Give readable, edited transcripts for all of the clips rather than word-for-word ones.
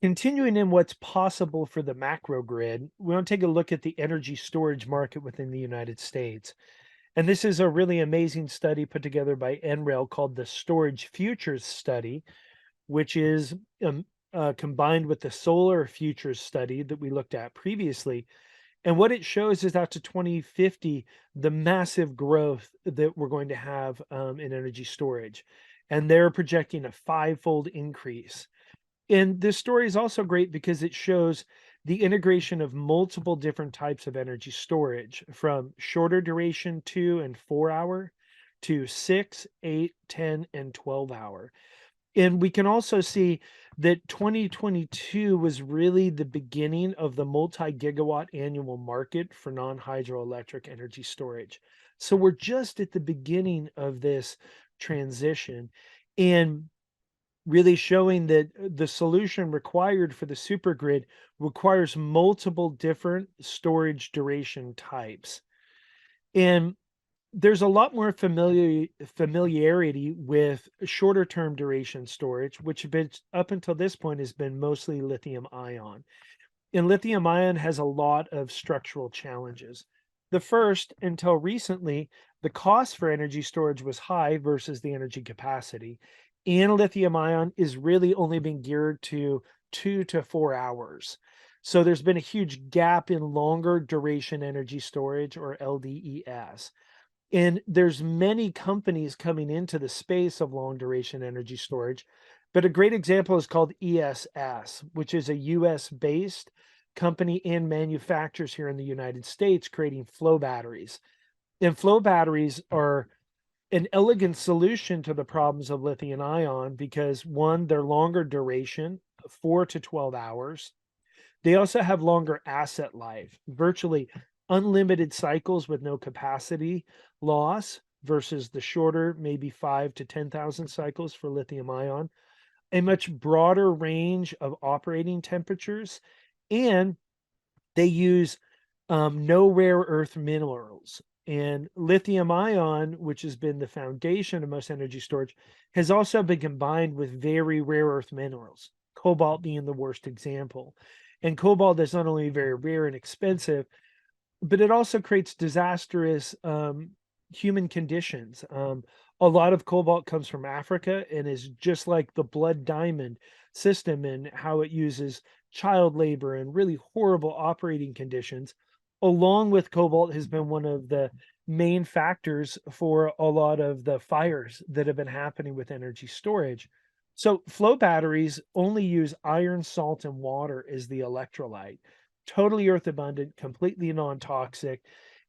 Continuing in what's possible for the macro grid, we want to take a look at the energy storage market within the United States. And this is a really amazing study put together by NREL called the Storage Futures Study, which is combined with the Solar Futures Study that we looked at previously. And what it shows is out to 2050, the massive growth that we're going to have in energy storage. And they're projecting a fivefold increase. And this story is also great because it shows the integration of multiple different types of energy storage from shorter duration 2 and 4 hour to 6, 8, 10, and 12 hour. And we can also see that 2022 was really the beginning of the multi-gigawatt annual market for non-hydroelectric energy storage. So we're just at the beginning of this transition. And really showing that the solution required for the supergrid requires multiple different storage duration types. And there's a lot more familiarity with shorter term duration storage, which up until this point has been mostly lithium ion. And lithium ion has a lot of structural challenges. The first, until recently, the cost for energy storage was high versus the energy capacity. And lithium ion is really only been geared to 2 to 4 hours. So there's been a huge gap in longer duration energy storage, or LDES. And there's many companies coming into the space of long duration energy storage, but a great example is called ESS, which is a US based company and manufactures here in the United States creating flow batteries. And flow batteries are an elegant solution to the problems of lithium ion because one, they're longer duration, 4 to 12 hours. They also have longer asset life, virtually unlimited cycles with no capacity loss versus the shorter, maybe 5 to 10,000 cycles for lithium ion, a much broader range of operating temperatures, and they use no rare earth minerals. And lithium ion, which has been the foundation of most energy storage, has also been combined with very rare earth minerals, cobalt being the worst example. And cobalt is not only very rare and expensive, but it also creates disastrous human conditions. A lot of cobalt comes from Africa and is just like the blood diamond system and how it uses child labor and really horrible operating conditions. Along with cobalt has been one of the main factors for a lot of the fires that have been happening with energy storage. So flow batteries only use iron, salt, and water as the electrolyte, totally earth abundant, completely non-toxic,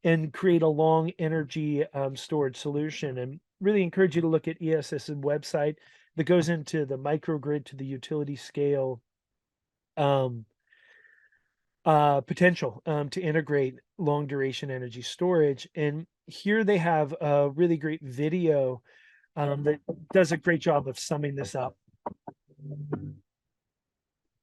and create a long energy storage solution. And really encourage you to look at ESS's website that goes into the microgrid to the utility scale um, potential to integrate long duration energy storage. And here they have a really great video that does a great job of summing this up.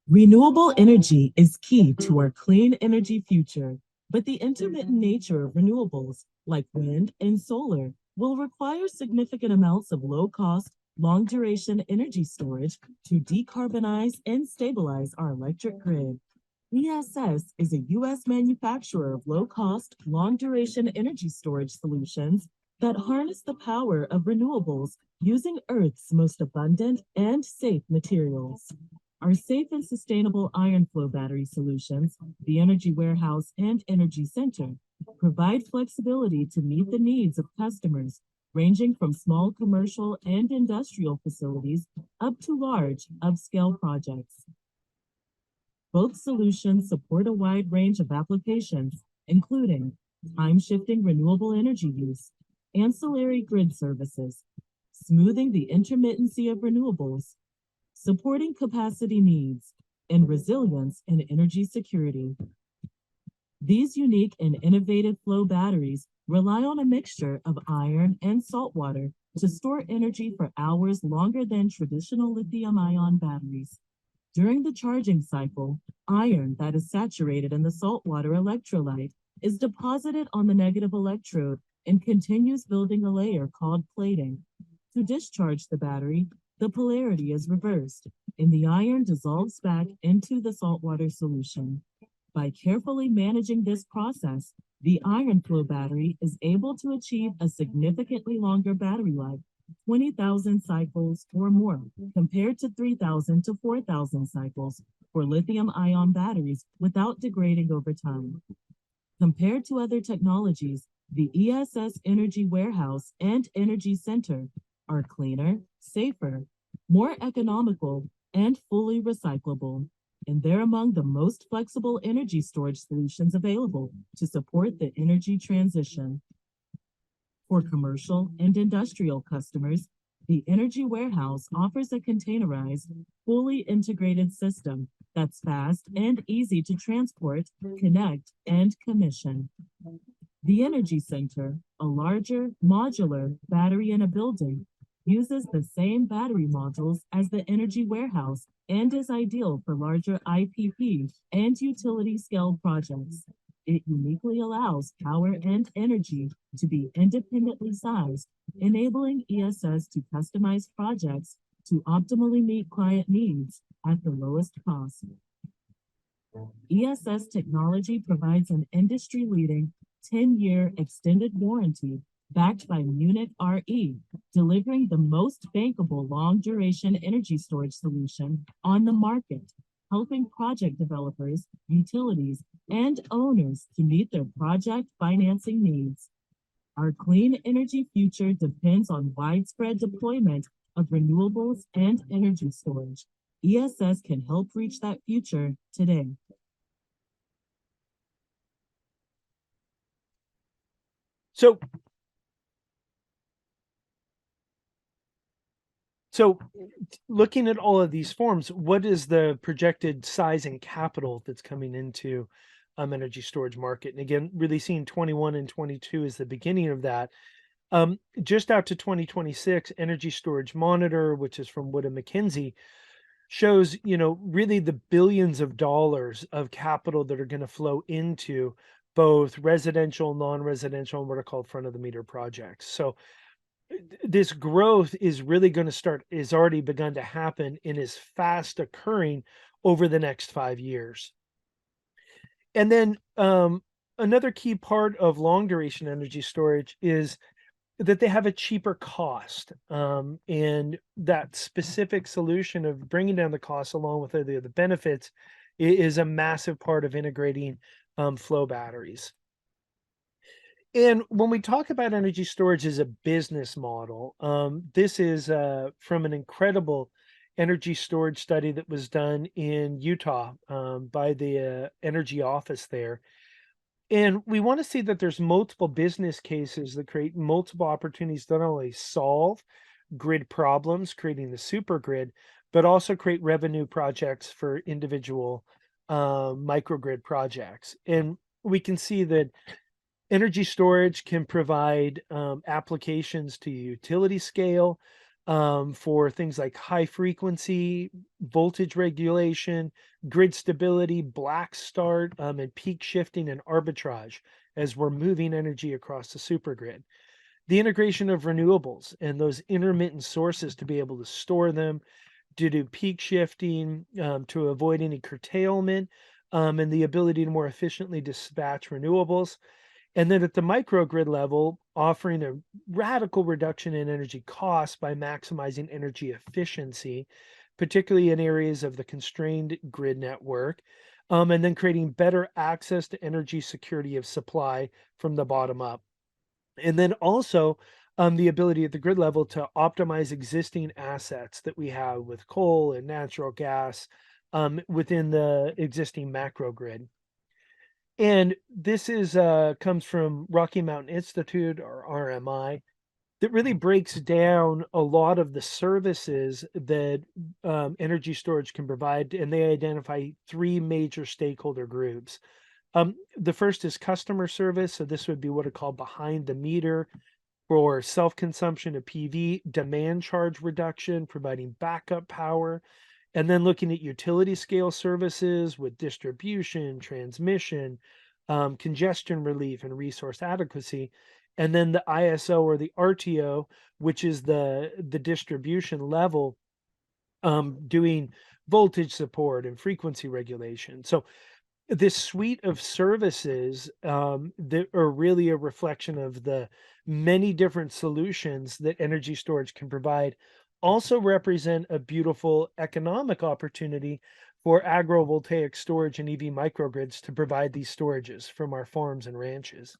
Renewable energy is key to our clean energy future, but the intermittent nature of renewables, like wind and solar, will require significant amounts of low-cost, long-duration energy storage to decarbonize and stabilize our electric grid. ESS is a U.S. manufacturer of low-cost, long-duration energy storage solutions that harness the power of renewables using Earth's most abundant and safe materials. Our safe and sustainable iron flow battery solutions, the Energy Warehouse and Energy Center, provide flexibility to meet the needs of customers, ranging from small commercial and industrial facilities up to large upscale projects. Both solutions support a wide range of applications, including time-shifting renewable energy use, ancillary grid services, smoothing the intermittency of renewables, supporting capacity needs, and resilience and energy security. These unique and innovative flow batteries rely on a mixture of iron and salt water to store energy for hours longer than traditional lithium-ion batteries. During the charging cycle, iron that is saturated in the saltwater electrolyte is deposited on the negative electrode and continues building a layer called plating. To discharge the battery, The polarity is reversed, and the iron dissolves back into the saltwater solution. By carefully managing this process, the iron flow battery is able to achieve a significantly longer battery life, 20,000 cycles or more, compared to 3,000 to 4,000 cycles for lithium ion batteries without degrading over time. Compared to other technologies, the ESS Energy Warehouse and Energy Center are cleaner, safer, more economical, and fully recyclable. And they're among the most flexible energy storage solutions available to support the energy transition. For commercial and industrial customers, the Energy Warehouse offers a containerized, fully integrated system that's fast and easy to transport, connect, and commission. The Energy Center, a larger, modular battery in a building, uses the same battery modules as the Energy Warehouse and is ideal for larger IPP and utility scale projects. It uniquely allows power and energy to be independently sized, enabling ESS to customize projects to optimally meet client needs at the lowest cost. ESS technology provides an industry leading 10-year extended warranty backed by Munich RE, delivering the most bankable long duration energy storage solution on the market, helping project developers, utilities, and owners to meet their project financing needs. Our clean energy future depends on widespread deployment of renewables and energy storage. ESS can help reach that future today. So, so looking at all of these forms, what is the projected size and capital that's coming into energy storage market? And again, really seeing 21 and 22 as the beginning of that. Just out to 2026, Energy Storage Monitor, which is from Wood and Mackenzie, shows, really the billions of dollars of capital that are going to flow into both residential, non-residential, and what are called front of the meter projects. So this growth is really going to is already begun to happen and is fast occurring over the next 5 years. And then another key part of long duration energy storage is that they have a cheaper cost, and that specific solution of bringing down the cost along with the benefits is a massive part of integrating flow batteries. And when we talk about energy storage as a business model, this is from an incredible energy storage study that was done in Utah by the energy office there. And we want to see that there's multiple business cases that create multiple opportunities to not only solve grid problems, creating the super grid, but also create revenue projects for individual microgrid projects. And we can see that energy storage can provide applications to utility scale for things like high frequency, voltage regulation, grid stability, black start, and peak shifting and arbitrage as we're moving energy across the supergrid. The integration of renewables and those intermittent sources to be able to store them, to do peak shifting, to avoid any curtailment, and the ability to more efficiently dispatch renewables. And then at the microgrid level, offering a radical reduction in energy costs by maximizing energy efficiency, particularly in areas of the constrained grid network, and then creating better access to energy security of supply from the bottom up. And then also the ability at the grid level to optimize existing assets that we have with coal and natural gas within the existing macro grid. And this is comes from Rocky Mountain Institute, or RMI, that really breaks down a lot of the services that energy storage can provide, and they identify three major stakeholder groups. The first is customer service, so this would be what are called behind the meter for self-consumption of PV, demand charge reduction, providing backup power, and then looking at utility scale services with distribution, transmission, congestion relief, and resource adequacy. And then the ISO or the RTO, which is the distribution level doing voltage support and frequency regulation. So this suite of services that are really a reflection of the many different solutions that energy storage can provide also represent a beautiful economic opportunity for agrovoltaic storage and EV microgrids to provide these storages from our farms and ranches.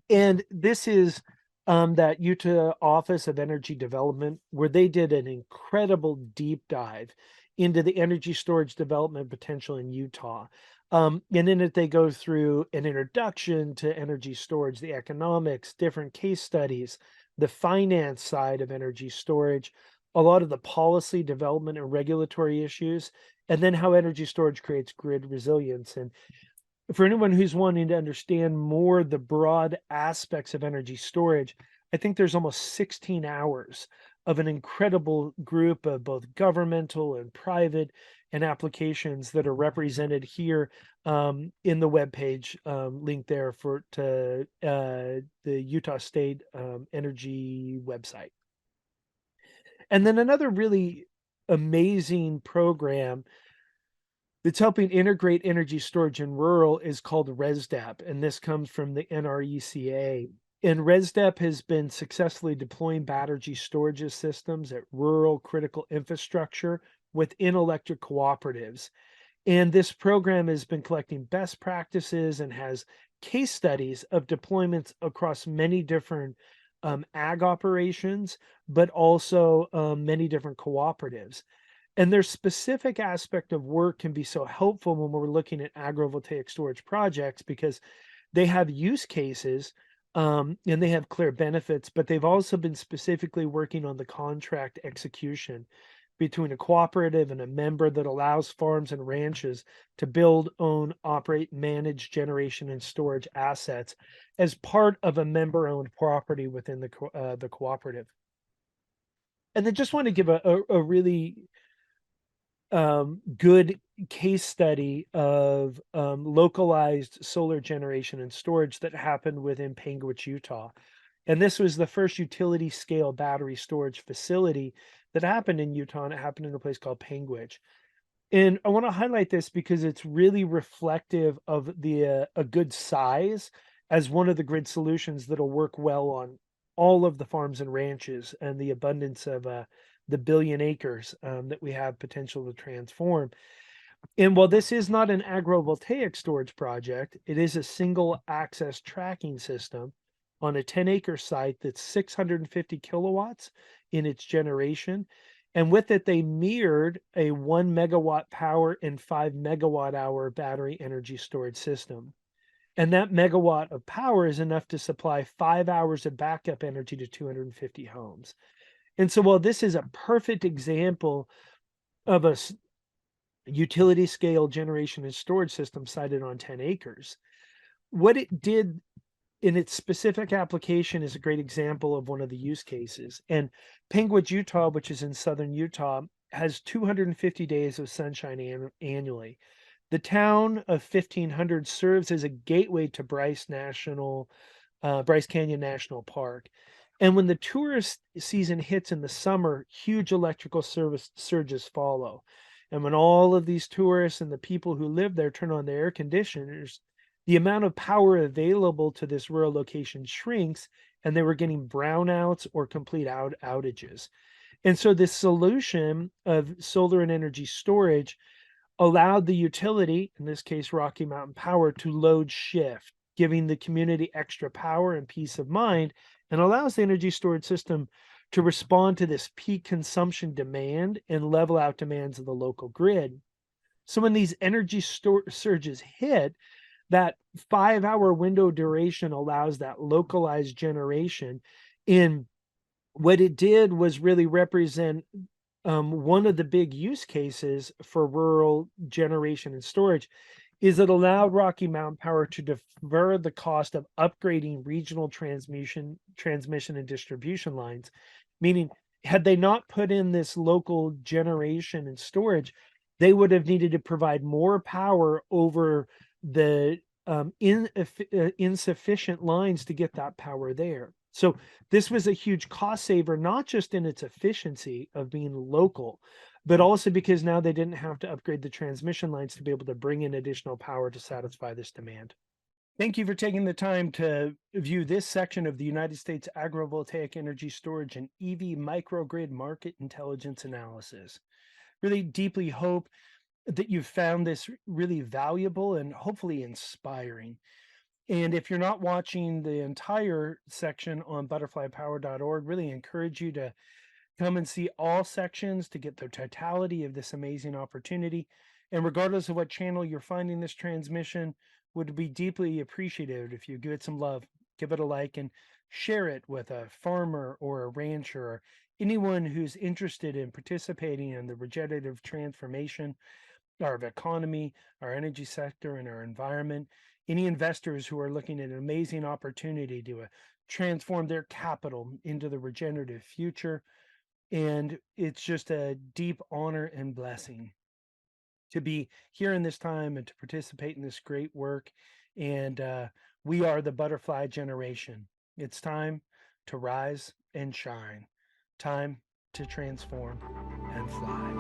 And this is that Utah Office of Energy Development, where they did an incredible deep dive into the energy storage development potential in Utah. And in it, they go through an introduction to energy storage, the economics, different case studies, the finance side of energy storage, a lot of the policy development and regulatory issues, and then how energy storage creates grid resilience. And for anyone who's wanting to understand more the broad aspects of energy storage, I think there's almost 16 hours of an incredible group of both governmental and private and applications that are represented here in the webpage link there for to the Utah State Energy website. And then another really amazing program that's helping integrate energy storage in rural is called RESDAP, and this comes from the NRECA. And RESDAP has been successfully deploying battery storage systems at rural critical infrastructure within electric cooperatives. And this program has been collecting best practices and has case studies of deployments across many different ag operations, but also many different cooperatives. And their specific aspect of work can be so helpful when we're looking at agrovoltaic storage projects because they have use cases and they have clear benefits, but they've also been specifically working on the contract execution between a cooperative and a member that allows farms and ranches to build, own, operate, manage generation and storage assets as part of a member-owned property within the cooperative. And then just want to give a really good case study of localized solar generation and storage that happened within Panguitch, Utah. And this was the first utility scale battery storage facility that happened in Utah, and it happened in a place called Panguitch. And I want to highlight this because it's really reflective of the a good size as one of the grid solutions that'll work well on all of the farms and ranches and the abundance of the billion acres that we have potential to transform. And while this is not an agrovoltaic storage project, it is a single access tracking system on a 10-acre site that's 650 kilowatts in its generation. And with it, they mirrored a 1 megawatt power and 5 megawatt hour battery energy storage system. And that megawatt of power is enough to supply 5 hours of backup energy to 250 homes. And so while this is a perfect example of a utility scale generation and storage system sited on 10 acres, what it did in its specific application is a great example of one of the use cases. And Panguitch, Utah, which is in southern Utah, has 250 days of sunshine annually. The town of 1500 serves as a gateway to Bryce Canyon National Park. And when the tourist season hits in the summer, huge electrical service surges follow. And when all of these tourists and the people who live there turn on their air conditioners, the amount of power available to this rural location shrinks, and they were getting brownouts or complete outages. And so this solution of solar and energy storage allowed the utility, in this case Rocky Mountain Power, to load shift, giving the community extra power and peace of mind, and allows the energy storage system to respond to this peak consumption demand and level out demands of the local grid. So when these energy surges hit, that 5 hour window duration allows that localized generation. In what it did was really represent one of the big use cases for rural generation and storage is it allowed Rocky Mountain Power to defer the cost of upgrading regional transmission and distribution lines. Meaning, had they not put in this local generation and storage, they would have needed to provide more power over the insufficient lines to get that power there. So this was a huge cost saver, not just in its efficiency of being local, but also because now they didn't have to upgrade the transmission lines to be able to bring in additional power to satisfy this demand. Thank you for taking the time to view this section of the United States agrivoltaic energy storage and EV microgrid market intelligence analysis. Really deeply hope that you found this really valuable and hopefully inspiring. And if you're not watching the entire section on butterflypower.org, really encourage you to come and see all sections to get the totality of this amazing opportunity. And regardless of what channel you're finding this transmission, would be deeply appreciated if you give it some love, give it a like, and share it with a farmer or a rancher or anyone who's interested in participating in the regenerative transformation our economy, our energy sector, and our environment. Any investors who are looking at an amazing opportunity to transform their capital into the regenerative future. And it's just a deep honor and blessing to be here in this time and to participate in this great work. And we are the butterfly generation. It's time to rise and shine, time to transform and fly.